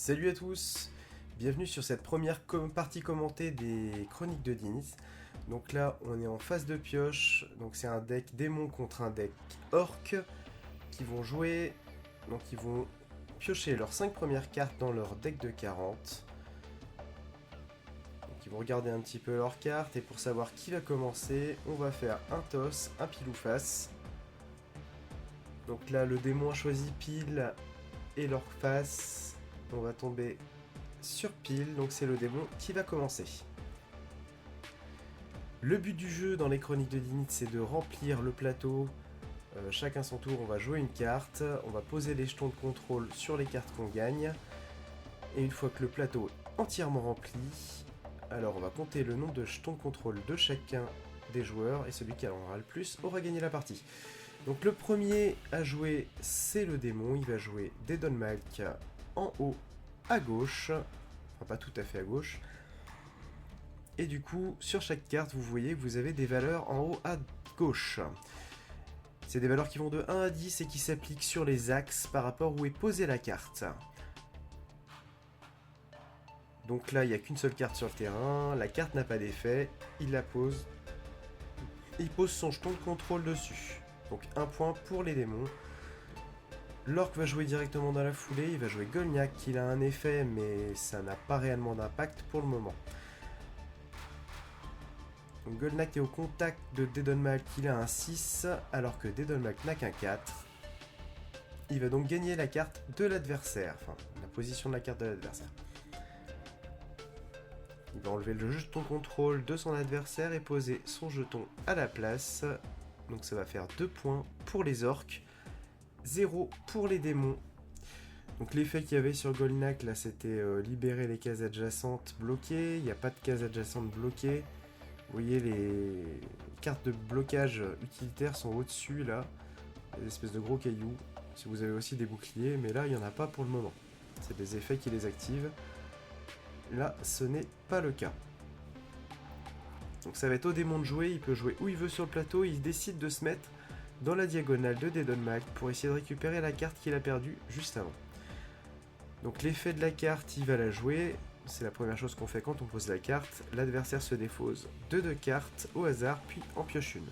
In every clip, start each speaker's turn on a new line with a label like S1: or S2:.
S1: Salut à tous, bienvenue sur cette première partie commentée des Chroniques de Diniz. Donc là on est en phase de pioche, donc c'est un deck démon contre un deck orc qui vont jouer, donc ils vont piocher leurs 5 premières cartes dans leur deck de 40. Donc ils vont regarder un petit peu leurs cartes et pour savoir qui va commencer, on va faire un toss, un pile ou face. Donc là le démon a choisi pile et leur face. On va tomber sur pile, donc c'est le démon qui va commencer. Le but du jeu dans les Chroniques de Diniz, c'est de remplir le plateau. Chacun son tour, on va jouer une carte, on va poser les jetons de contrôle sur les cartes qu'on gagne. Et une fois que le plateau est entièrement rempli, alors on va compter le nombre de jetons de contrôle de chacun des joueurs, et celui qui en aura le plus aura gagné la partie. Donc le premier à jouer, c'est le démon, il va jouer Deadonmalk en haut à gauche, enfin pas tout à fait à gauche. Et du coup, sur chaque carte, vous voyez que vous avez des valeurs en haut à gauche. C'est des valeurs qui vont de 1 à 10 et qui s'appliquent sur les axes par rapport où est posée la carte. Donc là, il n'y a qu'une seule carte sur le terrain, la carte n'a pas d'effet, il la pose. Il pose son jeton de contrôle dessus. Donc un point pour les démons. L'orc va jouer directement dans la foulée, il va jouer Golniak, qui a un effet, mais ça n'a pas réellement d'impact pour le moment. Donc Golniak est au contact de Deadonmalk, il a un 6, alors que Deadonmalk n'a qu'un 4. Il va donc gagner la carte de l'adversaire, enfin la position de la carte de l'adversaire. Il va enlever le jeton contrôle de son adversaire et poser son jeton à la place. Donc ça va faire 2 points pour les orques. 0 pour les démons. Donc l'effet qu'il y avait sur Golniak là, c'était libérer les cases adjacentes bloquées. Il n'y a pas de cases adjacentes bloquées. Vous voyez, les cartes de blocage utilitaires sont au-dessus là. Des espèces de gros cailloux. Si vous avez aussi des boucliers, mais là il n'y en a pas pour le moment. C'est des effets qui les activent. Là ce n'est pas le cas. Donc ça va être au démon de jouer. Il peut jouer où il veut sur le plateau. Il décide de se mettre dans la diagonale de Deadonmalk pour essayer de récupérer la carte qu'il a perdue juste avant. Donc l'effet de la carte, il va la jouer. C'est la première chose qu'on fait quand on pose la carte. L'adversaire se défausse de 2 cartes au hasard, puis en pioche une.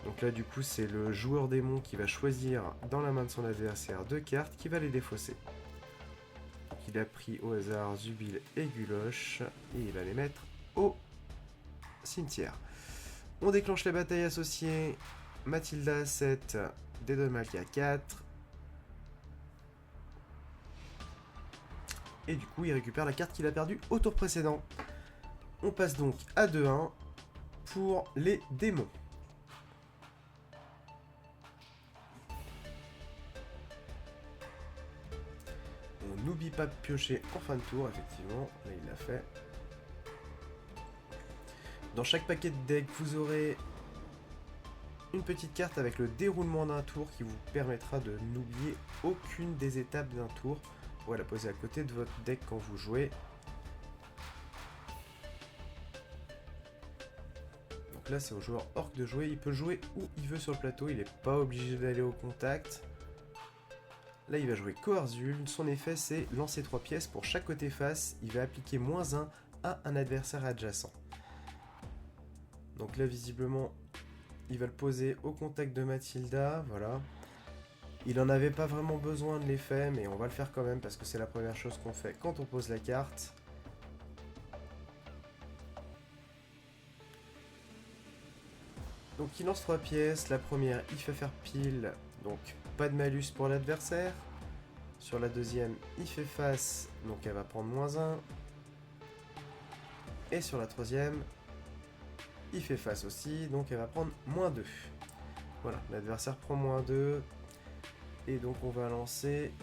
S1: Donc là du coup c'est le joueur démon qui va choisir dans la main de son adversaire 2 cartes qui va les défausser. Donc il a pris au hasard Zubil et Guloche et il va les mettre au cimetière. On déclenche la bataille associée. Mathilda à 7, Deadonmalk à 4. Et du coup, il récupère la carte qu'il a perdue au tour précédent. On passe donc à 2-1 pour les démons. On n'oublie pas de piocher en fin de tour, effectivement. Là, il l'a fait. Dans chaque paquet de deck, vous aurez une petite carte avec le déroulement d'un tour qui vous permettra de n'oublier aucune des étapes d'un tour. Vous la poser à côté de votre deck quand vous jouez. Donc là c'est au joueur orc de jouer, il peut jouer où il veut sur le plateau, il n'est pas obligé d'aller au contact. Là il va jouer Coarzul, son effet c'est lancer 3 pièces pour chaque côté face, il va appliquer -1 à un adversaire adjacent. Donc là visiblement il va le poser au contact de Mathilda, voilà. Il n'en avait pas vraiment besoin de l'effet, mais on va le faire quand même parce que c'est la première chose qu'on fait quand on pose la carte. Donc il lance 3 pièces, la première il fait faire pile, donc pas de malus pour l'adversaire. Sur la deuxième il fait face, donc elle va prendre -1. Et sur la troisième il fait face aussi, donc elle va prendre -2. Voilà, l'adversaire prend -2. Et donc on va lancer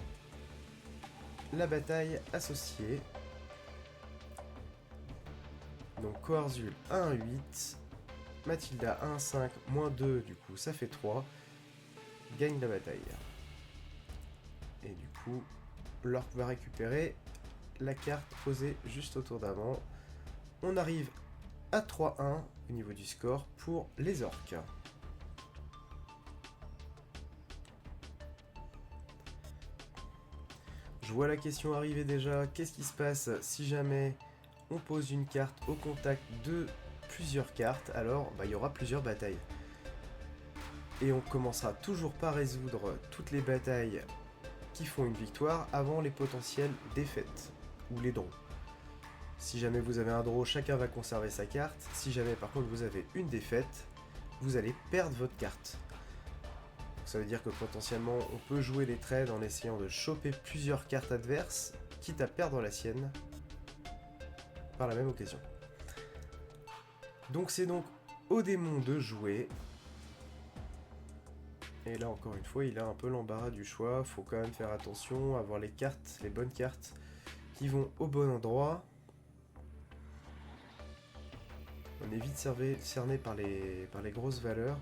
S1: la bataille associée. Donc Coarzul 1-8, Mathilda 1-5, -2, du coup ça fait 3. Gagne la bataille. Et du coup, l'orc va récupérer la carte posée juste autour d'avant. On arrive à 3-1 au niveau du score pour les orques. Je vois la question arriver déjà. Qu'est-ce qui se passe si jamais on pose une carte au contact de plusieurs cartes? Alors, il y aura plusieurs batailles. Et on commencera toujours par résoudre toutes les batailles qui font une victoire avant les potentielles défaites, ou les draws. Si jamais vous avez un draw, chacun va conserver sa carte. Si jamais par contre vous avez une défaite, vous allez perdre votre carte. Donc, ça veut dire que potentiellement on peut jouer les trades en essayant de choper plusieurs cartes adverses, quitte à perdre la sienne par la même occasion. Donc c'est donc au démon de jouer. Et là encore une fois, il a un peu l'embarras du choix. Faut quand même faire attention, avoir les cartes, les bonnes cartes qui vont au bon endroit. On est vite cerné par les grosses valeurs.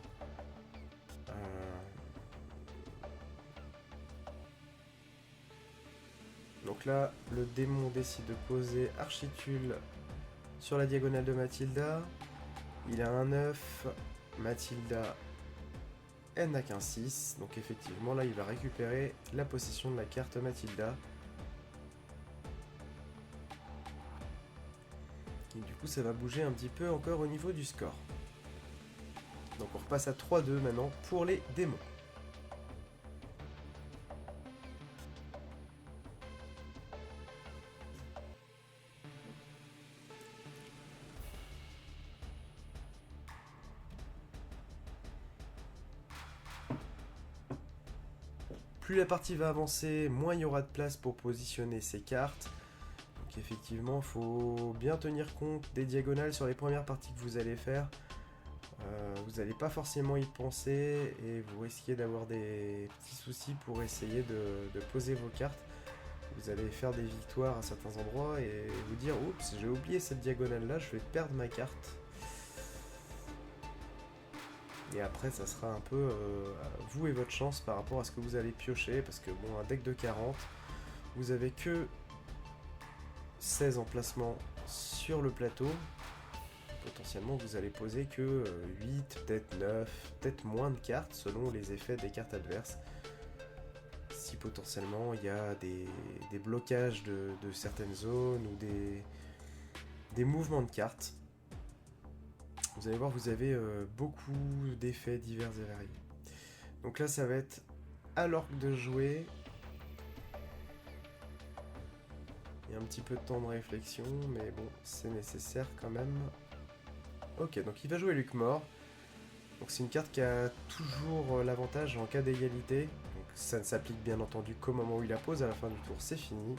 S1: Donc là, le démon décide de poser Architule sur la diagonale de Mathilda. Il a un 9. Mathilda, elle n'a qu'un 6. Donc effectivement, là, il va récupérer la possession de la carte Mathilda. Et du coup, ça va bouger un petit peu encore au niveau du score. Donc on repasse à 3-2 maintenant pour les démons. Plus la partie va avancer, moins il y aura de place pour positionner ses cartes. Donc effectivement, il faut bien tenir compte des diagonales sur les premières parties que vous allez faire. Vous n'allez pas forcément y penser et vous risquez d'avoir des petits soucis pour essayer de poser vos cartes. Vous allez faire des victoires à certains endroits et vous dire « Oups, j'ai oublié cette diagonale-là, je vais perdre ma carte ». Et après, ça sera un peu vous et votre chance par rapport à ce que vous allez piocher. Parce que bon, un deck de 40, vous avez que 16 emplacements sur le plateau. Potentiellement, vous allez poser que 8, peut-être 9, peut-être moins de cartes selon les effets des cartes adverses. Si potentiellement il y a des blocages de certaines zones ou des mouvements de cartes. Vous allez voir, vous avez beaucoup d'effets divers et variés. Donc là, ça va être à l'orque de jouer. Il y a un petit peu de temps de réflexion, mais bon, c'est nécessaire quand même. Ok, donc il va jouer Luc Mort. Donc c'est une carte qui a toujours l'avantage en cas d'égalité. Donc ça ne s'applique bien entendu qu'au moment où il la pose. À la fin du tour, c'est fini.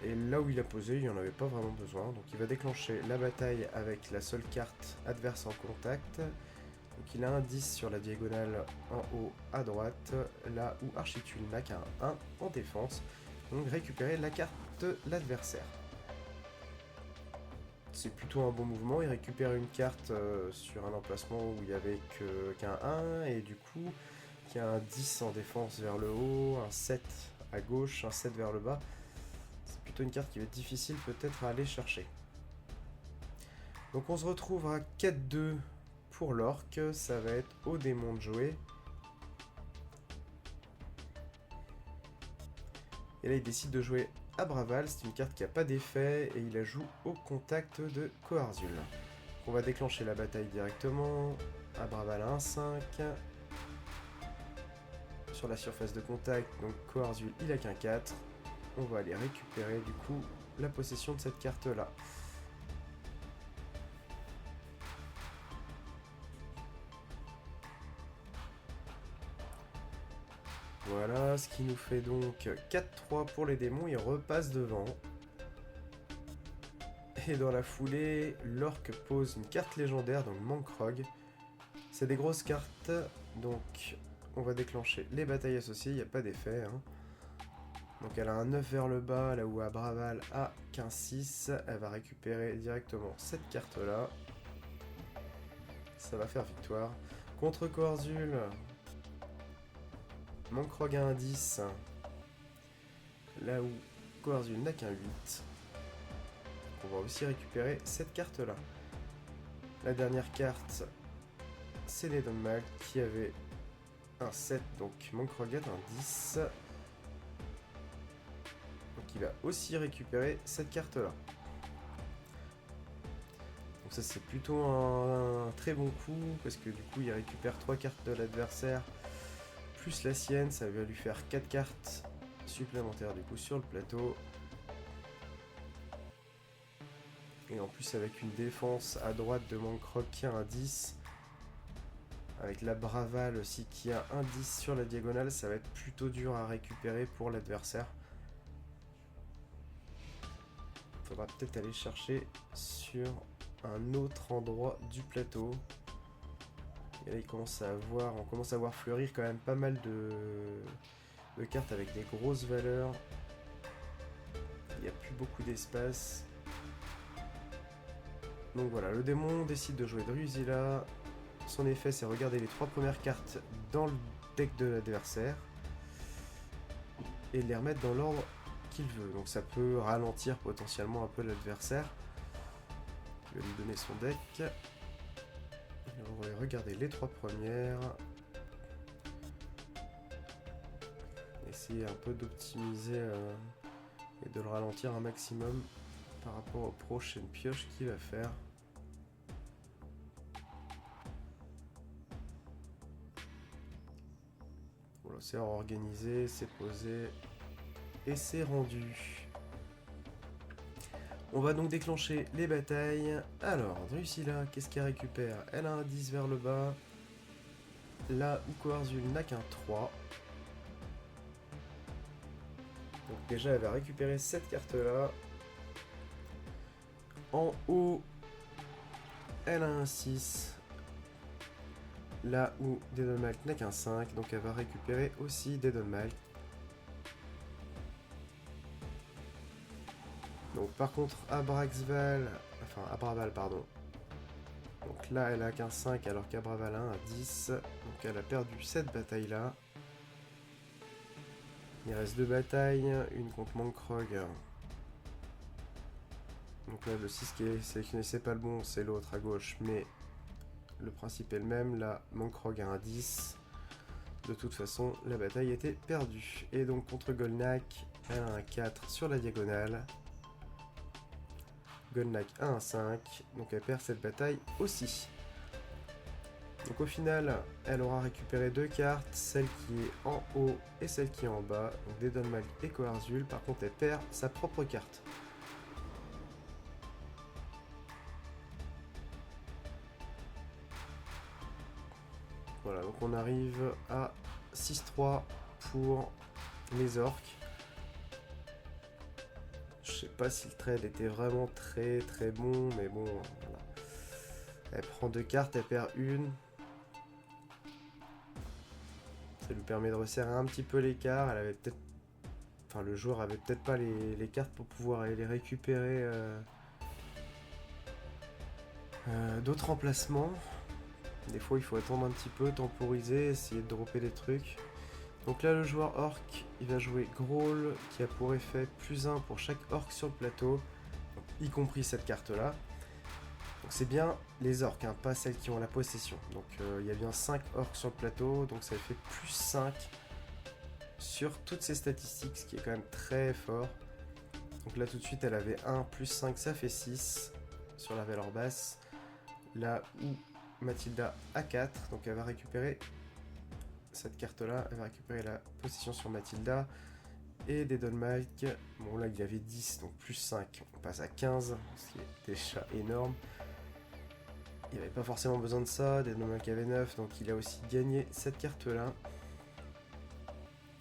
S1: Et là où il a posé, il n'y en avait pas vraiment besoin. Donc il va déclencher la bataille avec la seule carte adverse en contact. Donc il a un 10 sur la diagonale en haut à droite, là où Architule n'a qu'un 1 en défense. Donc récupérer la carte de l'adversaire. C'est plutôt un bon mouvement, il récupère une carte sur un emplacement où il n'y avait qu'un 1 et du coup il y a un 10 en défense vers le haut, un 7 à gauche, un 7 vers le bas. C'est plutôt une carte qui va être difficile peut-être à aller chercher. Donc on se retrouve à 4-2 pour l'orque, ça va être au démon de jouer. Et là il décide de jouer Abraval, c'est une carte qui n'a pas d'effet et il la joue au contact de Coarzul. On va déclencher la bataille directement. Abraval à 1-5. Sur la surface de contact, donc Coarzul il a qu'un 4. On va aller récupérer du coup la possession de cette carte là. Voilà, ce qui nous fait donc 4-3 pour les démons, ils repassent devant. Et dans la foulée, l'orque pose une carte légendaire, donc Mankrog. C'est des grosses cartes, donc on va déclencher les batailles associées, il n'y a pas d'effet. Hein. Donc elle a un 9 vers le bas, là où Abraval a qu'un 6. Elle va récupérer directement cette carte-là. Ça va faire victoire. Contre Coarzul, Mankrog a un 10. Là où Coarzul n'a qu'un 8. On va aussi récupérer cette carte-là. La dernière carte, c'est Nedommal qui avait un 7, donc Mankrog a un 10. il va aussi récupérer cette carte-là. Donc ça c'est plutôt un très bon coup, parce que du coup il récupère 3 cartes de l'adversaire, plus la sienne, ça va lui faire 4 cartes supplémentaires du coup sur le plateau. Et en plus avec une défense à droite de Mancroc qui a un 10, avec la Bravale aussi qui a un 10 sur la diagonale, ça va être plutôt dur à récupérer pour l'adversaire. Faudra peut-être aller chercher sur un autre endroit du plateau. Et là on commence à voir fleurir quand même pas mal de cartes avec des grosses valeurs. Il n'y a plus beaucoup d'espace. Donc voilà, le démon décide de jouer Drusilla. Son effet c'est regarder les 3 premières cartes dans le deck de l'adversaire et les remettre dans l'ordre qu'il veut. Donc ça peut ralentir potentiellement un peu l'adversaire. Je vais lui donner son deck. On va regarder les 3 premières. Essayer un peu d'optimiser et de le ralentir un maximum par rapport aux prochaines pioches qu'il va faire. Voilà, c'est organisé, c'est posé et c'est rendu. On va donc déclencher les batailles. Alors, Drusilla, qu'est-ce qu'elle récupère? Elle a un 10 vers le bas. Là où Coarzul n'a qu'un 3. Donc déjà, elle va récupérer cette carte-là. En haut, elle a un 6. Là où Deadonmalk n'a qu'un 5. Donc elle va récupérer aussi Deadonmalk. Donc par contre, Abraxval, pardon. Donc là, elle a qu'un 5 alors qu'Abraval a un 10. Donc elle a perdu cette bataille-là. Il reste 2 batailles, une contre Mancroc. Donc là, le 6 qui est sélectionné, c'est pas le bon, c'est l'autre à gauche, mais le principe est le même. Là, Mancroc a un 10. De toute façon, la bataille était perdue. Et donc contre Golnak, elle a un 4 sur la diagonale. Golnak a un 5, donc elle perd cette bataille aussi. Donc au final, elle aura récupéré 2 cartes, celle qui est en haut et celle qui est en bas, donc Deadonmalk et Coarzul. Par contre, elle perd sa propre carte. Voilà, donc on arrive à 6-3 pour les orques. Je sais pas si le trade était vraiment très très bon, mais bon, voilà. Elle prend 2 cartes, elle perd une. Ça lui permet de resserrer un petit peu l'écart. Elle avait peut-être, enfin le joueur avait peut-être pas les cartes pour pouvoir aller les récupérer d'autres emplacements. Des fois il faut attendre un petit peu, temporiser, essayer de dropper des trucs. Donc là le joueur orc, il va jouer Grawl qui a pour effet +1 pour chaque orc sur le plateau, donc, y compris cette carte là. Donc c'est bien les orcs, hein, pas celles qui ont la possession. Donc il y a bien 5 orcs sur le plateau, donc ça fait +5 sur toutes ces statistiques, ce qui est quand même très fort. Donc là tout de suite elle avait 1 +5, ça fait 6 sur la valeur basse. Là où Mathilda a 4, donc elle va récupérer cette carte là, elle va récupérer la possession sur Mathilda. Et Deadonmalk, bon là il y avait 10, donc +5, on passe à 15, ce qui est déjà énorme. Il n'y avait pas forcément besoin de ça, Deadonmalk avait 9, donc il a aussi gagné cette carte là.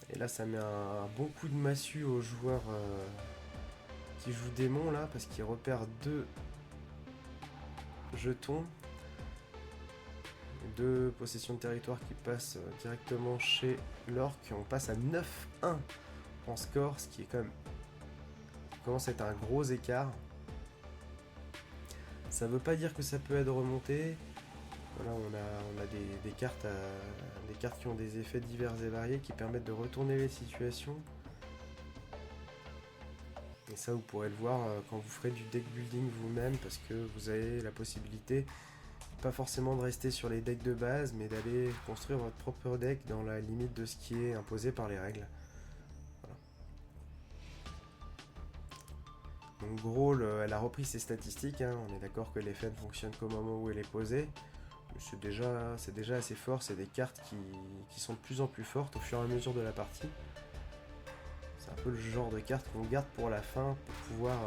S1: Et là ça met un bon coup de massue au joueur qui joue démon là, parce qu'il repère 2 jetons. 2 possessions de territoire qui passent directement chez l'orc. On passe à 9-1 en score, ce qui est quand même commence à être un gros écart. Ça veut pas dire que ça peut être remonté. Voilà, on a des cartes qui ont des effets divers et variés qui permettent de retourner les situations. Et ça vous pourrez le voir quand vous ferez du deck building vous-même, parce que vous avez la possibilité pas forcément de rester sur les decks de base, mais d'aller construire votre propre deck dans la limite de ce qui est imposé par les règles. Voilà. Donc Grawl, elle a repris ses statistiques, hein. On est d'accord que l'FN fonctionne qu'au moment où elle est posée. C'est déjà assez fort, c'est des cartes qui sont de plus en plus fortes au fur et à mesure de la partie. C'est un peu le genre de carte qu'on garde pour la fin, pour pouvoir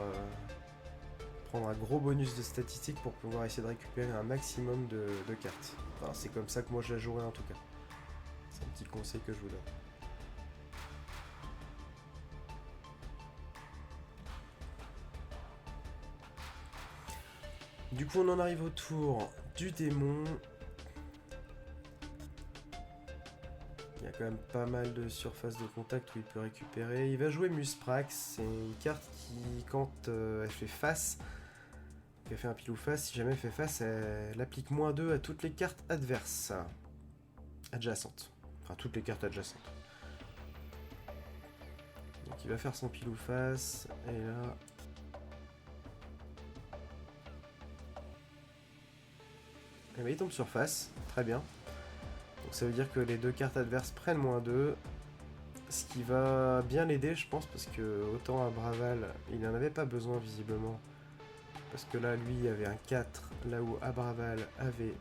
S1: prendre un gros bonus de statistiques, pour pouvoir essayer de récupérer un maximum de cartes. Enfin, c'est comme ça que moi je la jouerai en tout cas. C'est un petit conseil que je vous donne. Du coup, on en arrive au tour du démon. Il y a quand même pas mal de surfaces de contact où il peut récupérer. Il va jouer Musprax. C'est une carte qui, quand elle fait face, elle fait un pile ou face, si jamais elle fait face, elle applique -2 à toutes les cartes adverses. Adjacentes. Enfin, toutes les cartes adjacentes. Donc il va faire son pile ou face. Et là... Et ben, il tombe sur face. Très bien. Donc ça veut dire que les deux cartes adverses prennent -2. Ce qui va bien l'aider, je pense, parce que autant à Braval, il n'en avait pas besoin visiblement. Parce que là, lui, il avait un 4, là où Abraval avait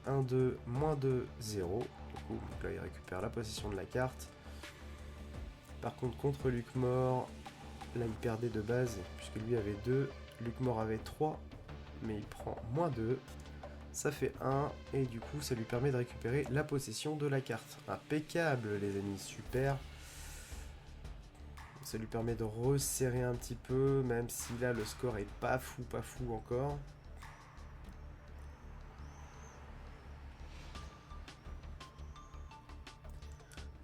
S1: un 2, -2, 0. Du coup, donc là, il récupère la possession de la carte. Par contre, contre Luc Mort, là, il perdait de base, puisque lui avait 2, Luc Mort avait 3, mais il prend -2. Ça fait 1, et du coup, ça lui permet de récupérer la possession de la carte. Impeccable, les amis, super. Ça lui permet de resserrer un petit peu, même si là le score est pas fou encore.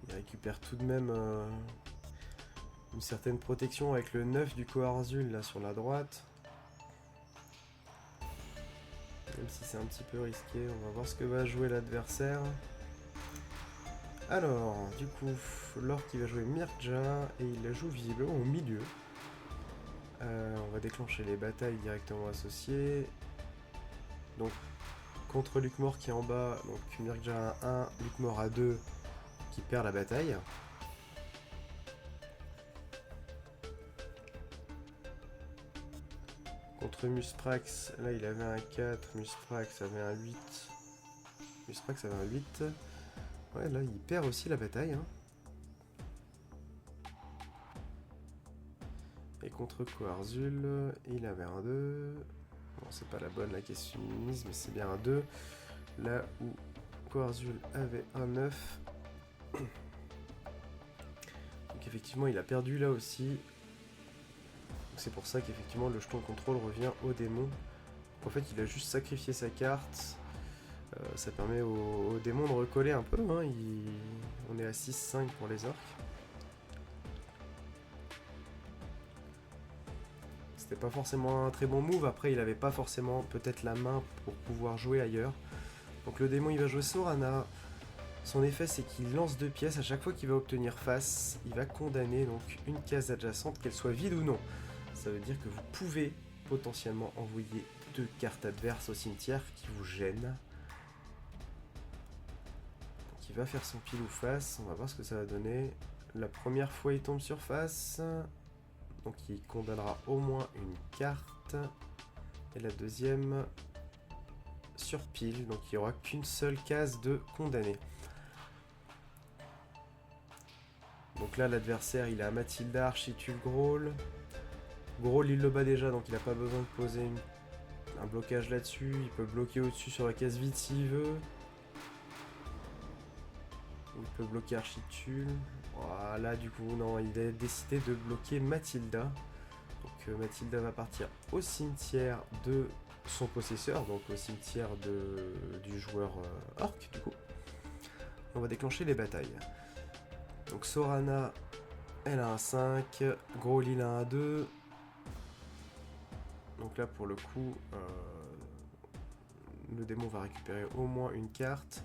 S1: Il récupère tout de même une certaine protection avec le 9 du Coarzul là sur la droite. Même si c'est un petit peu risqué, on va voir ce que va jouer l'adversaire. Alors, du coup, Lord qui va jouer Mirja, et il la joue visiblement au milieu. On va déclencher les batailles directement associées. Donc, contre Luc Mort qui est en bas, donc Mirja a 1, Luc Mort a 2, qui perd la bataille. Contre Musprax, là il avait un 4, Musprax avait un 8. Musprax avait un 8. Ouais, là il perd aussi la bataille. Hein. Et contre Coarzul, il avait un 2. Bon, c'est pas la bonne la question mise, mais c'est bien un 2. Là où Coarzul avait un 9. Donc effectivement, il a perdu là aussi. C'est pour ça qu'effectivement le jeton contrôle revient au démon. En fait, il a juste sacrifié sa carte. Ça permet au démon de recoller un peu. Hein. On est à 6-5 pour les orques. C'était pas forcément un très bon move. Après, il avait pas forcément peut-être la main pour pouvoir jouer ailleurs. Donc le démon, il va jouer Sorana. Son effet, c'est qu'il lance 2 pièces. À chaque fois qu'il va obtenir face, il va condamner donc une case adjacente, qu'elle soit vide ou non. Ça veut dire que vous pouvez potentiellement envoyer 2 cartes adverses au cimetière qui vous gênent. Donc il va faire son pile ou face. On va voir ce que ça va donner. La première fois, il tombe sur face. Donc il condamnera au moins une carte. Et la deuxième sur pile. Donc il n'y aura qu'une seule case de condamné. Donc là, l'adversaire, il a Mathilda, Architul, Grawl. Grawl, il le bat déjà, donc il n'a pas besoin de poser un blocage là-dessus. Il peut bloquer au-dessus sur la case vide s'il veut. Il peut bloquer Architul. Voilà, du coup, non, il a décidé de bloquer Mathilda. Donc Mathilda va partir au cimetière de son possesseur, donc au cimetière du joueur orc, du coup. On va déclencher les batailles. Donc Sorana, elle a un 5, Grawl il a un 2. Donc là pour le coup, le démon va récupérer au moins une carte.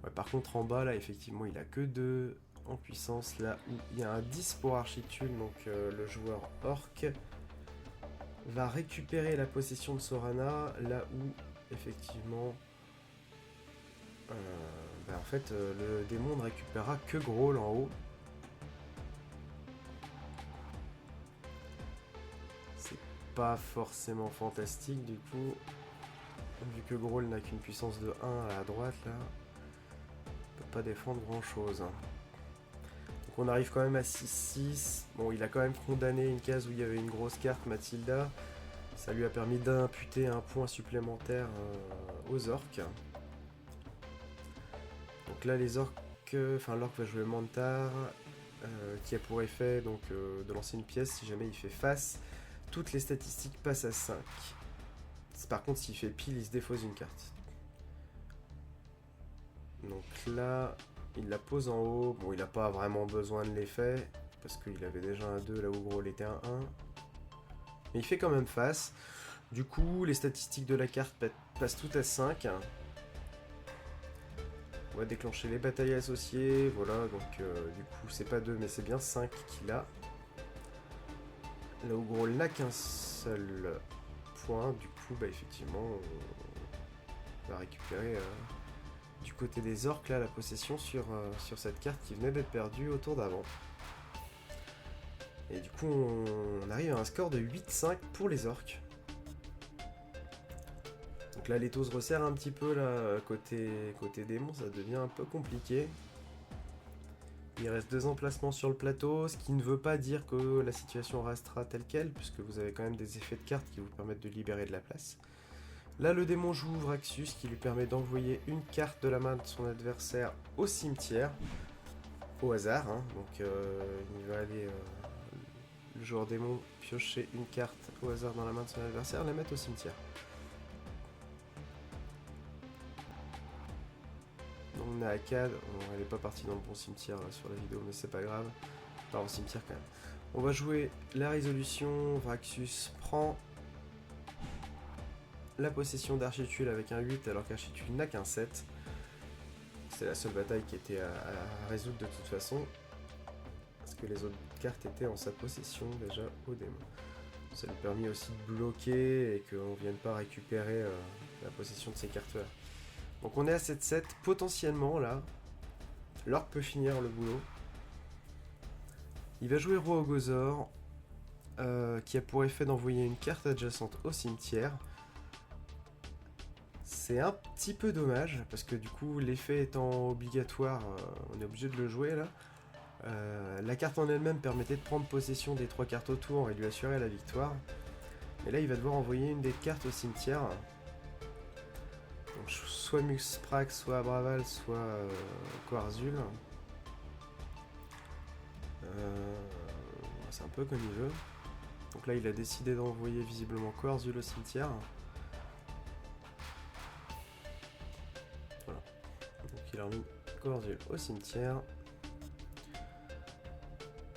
S1: Ouais, par contre en bas là effectivement il a que 2 en puissance, là où il y a un 10 pour Architul, donc le joueur orc va récupérer la possession de Sorana, là où effectivement en fait le démon ne récupérera que Grawl en haut. pas forcément fantastique du coup. Vu que Grohl n'a qu'une puissance de 1 à la droite là, il peut pas défendre grand chose. Donc on arrive quand même à 6-6. Bon, il a quand même condamné une case où il y avait une grosse carte, Mathilda. Ça lui a permis d'imputer un point supplémentaire aux orques. Donc là les orques, enfin l'orque va jouer Mantar, qui a pour effet donc, de lancer une pièce si jamais il fait face. Toutes les statistiques passent à 5. Par contre s'il fait pile il se défausse une carte. Donc là il la pose en haut. Bon il n'a pas vraiment besoin de l'effet parce qu'il avait déjà un 2 là où Grohl était un 1. Mais il fait quand même face. Du coup les statistiques de la carte passent toutes à 5. On va déclencher les batailles associées, voilà, donc du coup c'est pas 2 mais c'est bien 5 qu'il a. Là où Grohl n'a qu'un seul point, du coup bah effectivement on va récupérer du côté des orques là la possession sur cette carte qui venait d'être perdue au tour d'avant. Et du coup on arrive à un score de 8-5 pour les orques. Donc là l'étau se resserre un petit peu là, côté démon, ça devient un peu compliqué. Il reste 2 emplacements sur le plateau, ce qui ne veut pas dire que la situation restera telle quelle, puisque vous avez quand même des effets de cartes qui vous permettent de libérer de la place. Là le démon joue Vraxus qui lui permet d'envoyer une carte de la main de son adversaire au cimetière, au hasard. Hein. Donc il va aller, le joueur démon, piocher une carte au hasard dans la main de son adversaire, la mettre au cimetière. On a Akkad, bon, elle n'est pas partie dans le bon cimetière là, sur la vidéo, mais c'est pas grave. Pas au cimetière quand même. On va jouer la résolution. Vraxus prend la possession d'Architule avec un 8 alors qu'Architule n'a qu'un 7. C'est la seule bataille qui était à résoudre de toute façon. Parce que les autres cartes étaient en sa possession déjà au démon. Ça lui permet aussi de bloquer et qu'on ne vienne pas récupérer la possession de ces cartes-là. Donc on est à 7-7, potentiellement là, l'orque peut finir le boulot. Il va jouer Roi Ogozor, qui a pour effet d'envoyer une carte adjacente au cimetière. C'est un petit peu dommage, parce que du coup l'effet étant obligatoire, on est obligé de le jouer là. La carte en elle-même permettait de prendre possession des 3 cartes autour et lui assurer la victoire. Mais là il va devoir envoyer une des cartes au cimetière. Donc, soit Musprax, soit Abraval, soit Coarzul. C'est un peu comme il veut. Donc là il a décidé d'envoyer visiblement Coarzul au cimetière. Voilà. Donc il a remis Coarzul au cimetière.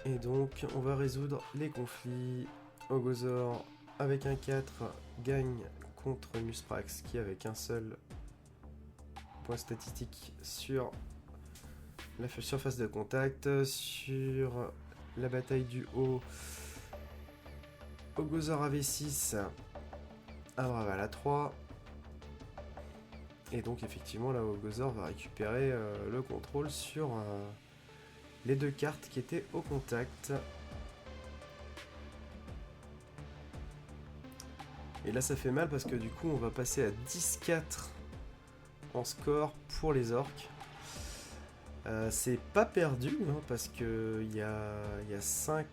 S1: Et donc on va résoudre les conflits. Ogozor avec un 4 gagne contre Musprax qui avec un seul point statistique sur la surface de contact. Sur la bataille du haut, Ogozor avait 6, Abraval à 3. Et donc effectivement là Ogozor va récupérer le contrôle sur les 2 cartes qui étaient au contact. Et là ça fait mal parce que du coup on va passer à 10-4 en score pour les orques. C'est pas perdu hein, parce que il y a 5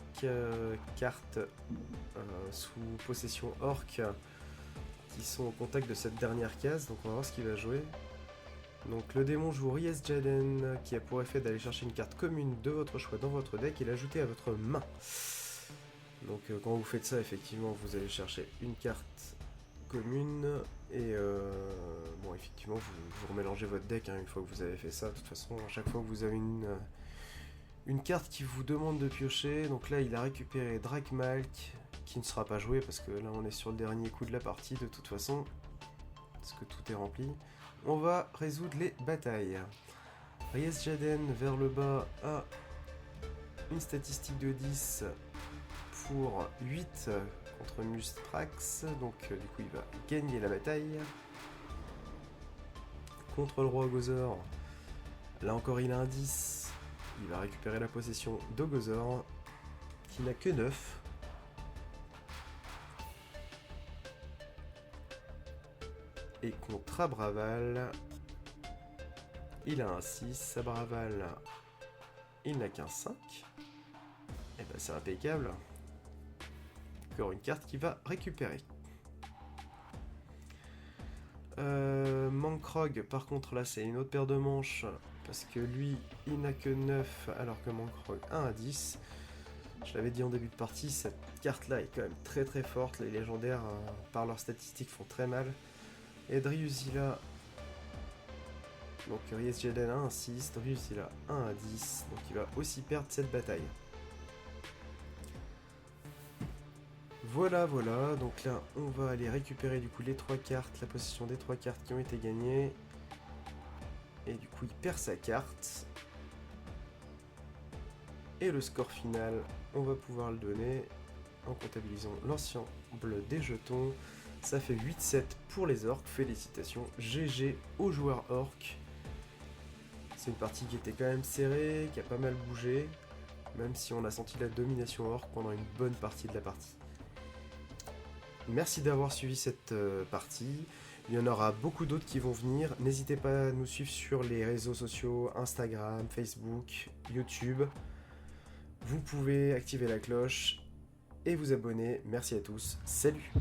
S1: cartes sous possession orque qui sont au contact de cette dernière case, donc on va voir ce qu'il va jouer. Donc le démon joue Riez Jaden qui a pour effet d'aller chercher une carte commune de votre choix dans votre deck et l'ajouter à votre main. Donc quand vous faites ça, effectivement, vous allez chercher une carte commune et bon, effectivement, vous remélangez votre deck hein, une fois que vous avez fait ça. De toute façon, à chaque fois que vous avez une carte qui vous demande de piocher, donc là, il a récupéré Drakmalk qui ne sera pas joué parce que là, on est sur le dernier coup de la partie de toute façon, parce que tout est rempli. On va résoudre les batailles. Riez Jaden vers le bas a une statistique de 10 pour 8 contre Musprax, donc du coup il va gagner la bataille. Contre le roi Ogozor, là encore il a un 10, il va récupérer la possession d'Ogozor qui n'a que 9. Et contre Abraval, il a un 6. Abraval, il n'a qu'un 5. Et ben c'est impeccable. Encore une carte qui va récupérer. Mankrog, par contre, là, c'est une autre paire de manches. Parce que lui, il n'a que 9, alors que Mankrog a un 10. Je l'avais dit en début de partie, cette carte-là est quand même très très forte. Les légendaires, par leurs statistiques, font très mal. Et Driusila... Donc Riesjeden a un 6, Driusila a un 10. Donc il va aussi perdre cette bataille. Voilà, voilà, donc là on va aller récupérer du coup les 3 cartes, la possession des 3 cartes qui ont été gagnées. Et du coup il perd sa carte. Et le score final, on va pouvoir le donner en comptabilisant l'ensemble des jetons. Ça fait 8-7 pour les orques, félicitations, GG aux joueurs orques. C'est une partie qui était quand même serrée, qui a pas mal bougé, même si on a senti la domination orque pendant une bonne partie de la partie. Merci d'avoir suivi cette partie. Il y en aura beaucoup d'autres qui vont venir. N'hésitez pas à nous suivre sur les réseaux sociaux, Instagram, Facebook, YouTube. Vous pouvez activer la cloche et vous abonner. Merci à tous. Salut!